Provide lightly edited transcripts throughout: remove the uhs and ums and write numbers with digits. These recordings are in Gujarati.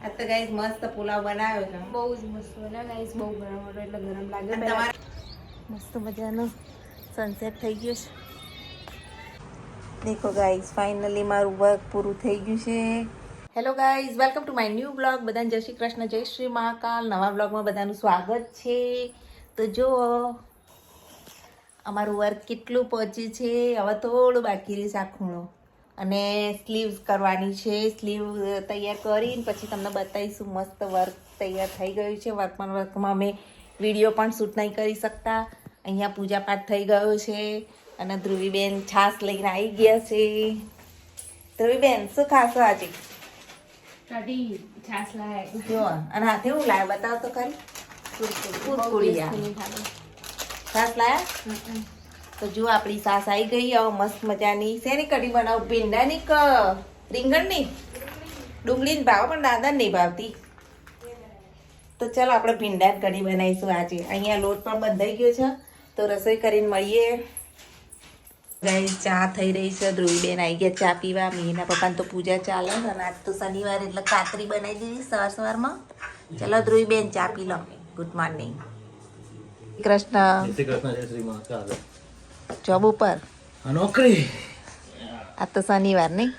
આ તો ગાઈસ મસ્ત પુલાવ બનાવ્યો છે. બહુ જ મસ્ત બન્યો ગાઈસ. બહુ ગરમ હતો એટલે ગરમ લાગે. તમારે મસ્ત મજાનો સનસેટ થઈ ગયો છે. દેખો ગાઈસ ફાઇનલી મારું વર્ક પૂરું થઈ ગયું છે. Hello guys, welcome to my new blog. બધાને જય શ્રી કૃષ્ણ, જય શ્રી મહાકાલ. નવા બ્લોગમાં બધાનું સ્વાગત છે. તો જો અમારું વર્ક કેટલું પહોંચ્યું છે. હવે થોડું બાકી રહ્યું છે આ ખૂણો અને સ્લીવ્સ કરવાની છે. સ્લીવ તૈયાર કરીને પછી તમને બતાવીશું. મસ્ત વર્ક તૈયાર થઈ ગયું છે. વર્કમાં અમે વિડીયો પણ શૂટ નહીં કરી શકતા. અહીંયા પૂજા પાઠ થઈ ગયો છે અને ધ્રુવીબેન છાશ લઈને આવી ગયા છે. ધ્રુવીબેન શું ખાશો આજે? કઢી છાશ લાય જો અને હાથે હું લાવ્યો બતાવો તો ખરી. કુરકુરિયા છાશ લાયા. તો જો આપણી સાસ આવી ગઈ. હવે મસ્ત મજાની શેની કઢી બનાવું? ભીંડાની કે રીંગણની? ડુંગળીની ભાવ પણ દાદા નહીં ભાવતી. તો ચાલો આપણે ભીંડાની કઢી બનાવીશું આજે. અહીંયા લોટ પણ બંધાઈ ગયો છે તો રસોઈ કરીને મળીએ. ગાઈસ ચા થઈ રહી છે. ધ્રુવીબેન આવી ગયા ચા પીવા. મીના પપ્પાને તો પૂજા ચાલે અને આજ તો શનિવાર એટલે કાતરી બનાવી દીધી સવારમાં. ચલો ધ્રુવીબેન ચા પી લો. Good morning. કૃષ્ણ જોબ ઉપર નોકરી. આ તો શનિવાર નહીં.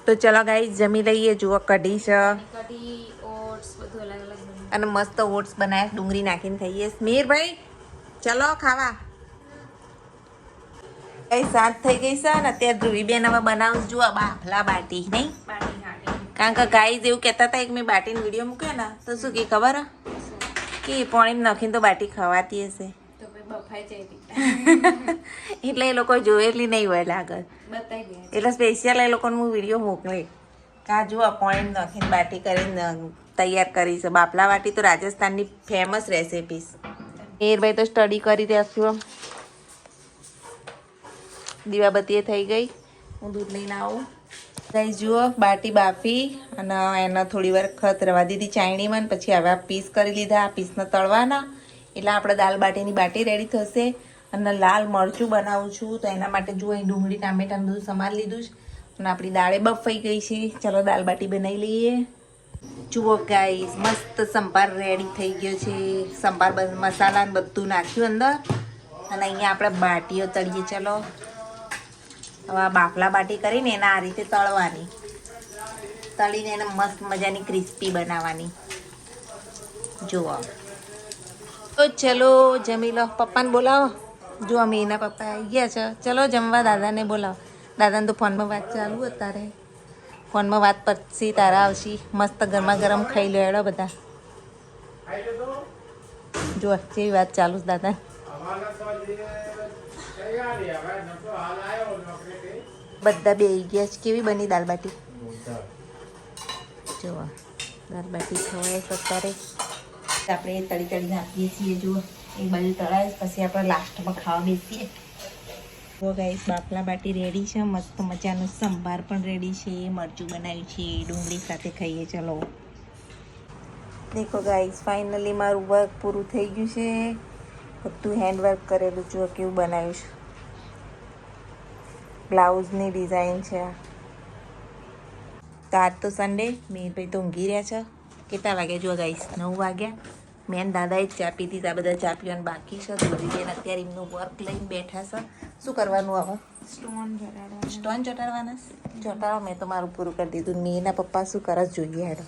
તો ચલો ગાઈસ જમી લઈએ. જુઓ કઢી છે કઢી, ઓટ્સ બધું અલગ અલગ બન્યું. અને મસ્ત ઓટ્સ બનાવ્યા ડુંગળી નાખીને ખાઈએ. મીરભાઈ ચલો ખાવા. કઈ સાત થઈ ગઈ છે ને અત્યારે ધ્રુવીબેન હવે બનાવું જુઓ બાફલા બાટી નહીં. કારણ કે ગાઈઝ એવું કહેતા હતા કે મેં બાટીનો વિડીયો મૂક્યો ને તો શું કે ખબર કે પાણી નાખીને તો બાટી ખવાતી હશે તો પછી બફાઈ જાય. એટલે એ લોકો જોયેલી નહીં હોય લાગે. બતાવી દે. એટલે સ્પેશિયલ એ લોકોને હું વિડીયો મોકલે કે આ જુઓ પાણી નાખીને બાટી કરીને તૈયાર કરી છે. બાફલા બાટી તો રાજસ્થાનની ફેમસ રેસિપી. મીરભાઈ તો સ્ટડી કરી રહ્યા છું. દીવાબત્તી થઈ ગઈ. હું દૂધ લઈને આવું. ગાઈસ જુઓ બાટી બાફી અને એને થોડી વાર ખત રવા દીધી ચાયણીમાં. પછી હવે આ પીસ કરી લીધા. આ પીસને તળવાના એટલે આપણે દાલ બાટીની બાટી રેડી થશે. અને લાલ મરચું બનાવું છું તો એના માટે જુઓ અહીં ડુંગળી ટામેટાનું બધું સમાર લીધું છે અને આપણી દાળે બફાઈ ગઈ છે. ચલો દાલ બાટી બનાવી લઈએ. જુઓ ગાઈસ મસ્ત સંભાર રેડી થઈ ગયો છે. સંભાર મસાલા ને બધું નાખ્યું અંદર અને અહીંયા આપણે બાટીઓ તળીએ. ચલો હવે આ બાફલા બાટી કરીને એને આ રીતે તળવાની. તળીને એને મસ્ત મજાની ક્રિસ્પી બનાવવાની. જુઓ તો ચલો જમી લો. પપ્પાને બોલાવો. જો અમે એના પપ્પા આવી ગયા છે. ચલો જમવા. દાદાને બોલાવો. દાદાને તો ફોનમાં વાત ચાલુ અત્યારે. ફોનમાં વાત પછી તારા આવશી. મસ્ત ગરમા ગરમ ખાઈ લો એડો બધા. જો જેવી વાત ચાલુ છે દાદા. બધા બે ગયા છે. કેવી બની દાલ બાટી? જુઓ દાલ બાટી ખવાય અત્યારે. આપણે તળી તળી નાખીએ છીએ. જુઓ એક બાજુ તળાય પછી આપણે લાસ્ટમાં ખાવા બેસીએ. જુઓ ગાઈસ બાફલા બાટી રેડી છે. મસ્ત મજાનો સંભાર પણ રેડી છે. મરચું બનાવ્યું છે. ડુંગળી સાથે ખાઈએ. ચલો દેખો ગાઈસ ફાઇનલી મારું વર્ક પૂરું થઈ ગયું છે. બધું હેન્ડવર્ક કરેલું. જુઓ કેવું બનાવ્યું છે. બ્લાઉઝની ડિઝાઇન છે. તો આજ તો સન્ડે. મીરભાઈ તો ઊંઘી રહ્યા છે. કેટલા વાગ્યા? જુઓ ગાઈસ 9 વાગ્યા. મેન દાદાએ જ ચા પીધી. આ બધા ચા પીવાનું બાકી છે. ધોરીબેન અત્યારે એમનું વર્ક લઈને બેઠા છે. શું કરવાનું હવે? સ્ટોન ચડાડવાના. સ્ટોન ચોટાડવાના. ચોટાડો. મેં તો મારું પૂરું કરી દીધું. મીના પપ્પા શું કરે જોઈએ હેડો.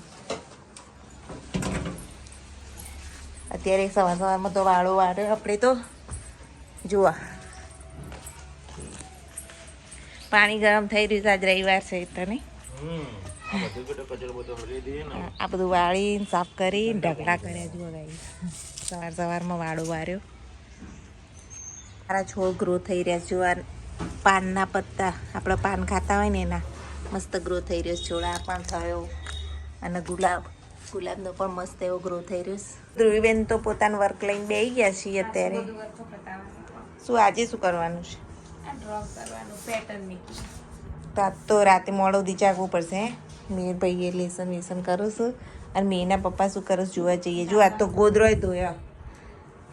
અત્યારે સવારમાં તો વાળો વાળો આપણે તો જુઓ પાણી ગરમ થઈ રહ્યું છે. આજ રવિવાર છે એટલે નહીં. આ બધું વાળીને સાફ કરી ઢગલા કર્યા. જુઓ ગાઈસ સવારમાં વાળો વાર્યો. મારા છોડ ગ્રો થઈ રહ્યા. જો આ પાનના પત્તા આપણે પાન ખાતા હોય ને એના મસ્ત ગ્રો થઈ રહ્યો છે. છોડ આ પણ થયો અને ગુલાબનો પણ મસ્ત એવો ગ્રો થઈ રહ્યો છે. ધ્રુવીબેન તો પોતાનું વર્ક લઈને બેસી ગયા છીએ અત્યારે. શું આજે શું કરવાનું છે? ડ્રો કરવાનું પેટર્નની. તો રાતે મોડો દી જાગવું પડશે. હે મીરભાઈ એ લેસન કરું છું અને મીના પપ્પા શું કરું જોવા જઈએ. જો આ તો ગોદરોય ધોયા,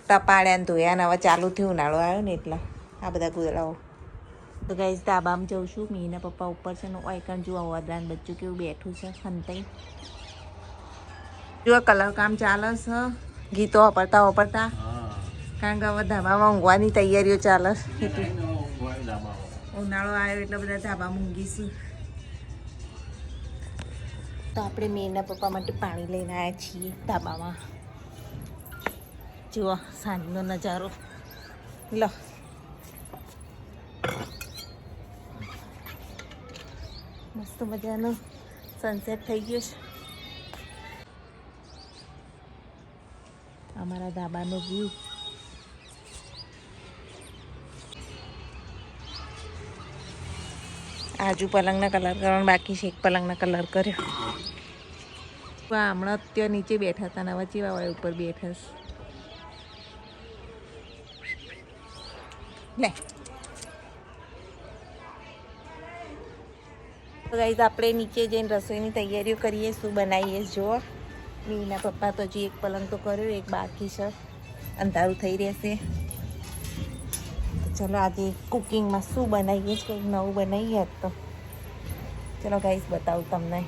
ટપાડ્યા ને ધોયા ને હવે ચાલુ થયું ઉનાળો આવ્યો ને એટલે આ બધા ગોદડાઓ તો ગાઈઝ ધાબામાં જઉં છું. મીના પપ્પા ઉપર છે ને ઓયકણ જુઓ વદરાન બચ્ચું કેવું બેઠું છે ખંતાઈ. જુઓ કલર કામ ચાલે છે, ગીતો વાપરતા કારણ કે હવે ધાબામાં ઊંઘવાની તૈયારીઓ ચાલે છે. એટલે ઉનાળો આવ્યો એટલે બધા ધાબામાં ઊંઘીશું. તો આપણે મીના પપ્પા માટે પાણી લઈને આવ્યા છીએ ધાબામાં. જુઓ સાંજનો નજારો લો. મસ્ત મજાનો સનસેટ થઈ ગયો છે. અમારા ધાબાનો વ્યૂ. આજુ પલંગના કલર કરવાનો બાકી છે. એક પલંગના કલર કર્યો. હમણાં ત્યાં નીચે બેઠા હતા ને હવે ચેવા હોય ઉપર બેઠા છે. લે તો ગાઈઝ આપણે નીચે જઈને રસોઈની તૈયારીઓ કરીએ. શું બનાવીએ જુઓ. મીના પપ્પા તો હજી એક પલંગ તો કર્યો, એક બાકી છે. અંધારું થઈ રહેશે. ચલો આજે કુકિંગમાં શું બનાવીએ છીએ, કંઈક નવું બનાવીએ તો. ચલો ગાઈઝ બતાવું તમને.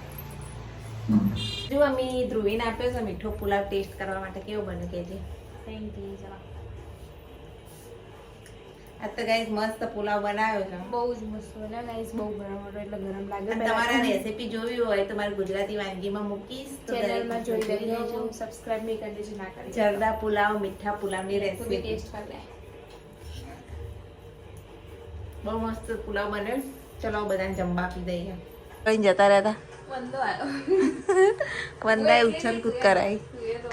જો અમે ધ્રુવીને આપ્યો છે મીઠો પુલાવ ટેસ્ટ કરવા માટે. કેવો બને કહેજે. Thank you. ચલો આ તો ગાઈઝ મસ્ત પુલાવ બનાવ્યો છે. બહુ જ મસ્ત બને ગાઈસ. બહુ ગરમ હતો એટલે ગરમ લાગે. તમારા રેસીપી જોવી હોય તો મારી ગુજરાતી વાનગીમાં મૂકીશ તો ચેનલમાં જોઈ લેજો. સબસ્ક્રાઇબ બી કરી દેજો. ના કરી જરદા પુલાવ, મીઠા પુલાવની બી રેસીપી ટેસ્ટ કરી લે. બહુ મસ્ત પુલાવ બન્યો. ચલો બધાને જમવા આપી દઈએ. કઈ જતા રહેતા વંદો આવ્યો. વંદાએ ઉછલ કૂદ કરાઈ.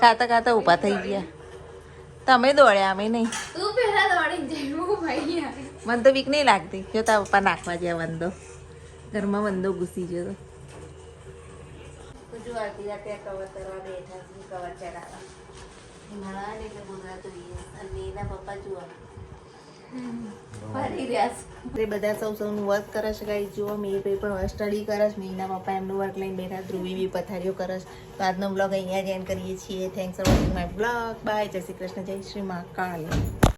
ખાતા ખાતા ઊભા થઈ ગયા. તમે દોડ્યા અમે નહીં. તું પહેલા દોડીને જઈશું ભાઈ. મને તો બીક નહીં લાગતી. જો તારા પપ્પા નાખવા ગયા વંદો. ઘરમાં વંદો ઘૂસી ગયો તો જો આખી રાતે કવર કરવા બેઠા છે. કવર ચડાવવા ઉનાળા એટલે ગુજરાત જોઈએ. અને એના પપ્પા જુઓ ફરી રહ્યા છે. બધા સૌનું વર્ક કરે છે ગાઈ. જુઓ મીરભાઈ પણ સ્ટડી કરે છે. મીના પપ્પા એમનું વર્ક લઈને બેઠા. ધ્રુવી બી પથારીઓ કરે છે. તો આજનો બ્લોગ અહીંયા જ એન્ડ કરીએ છીએ. Thanks for watching my blog. Bye. જય શ્રી કૃષ્ણ. જય શ્રી મહાકાલ.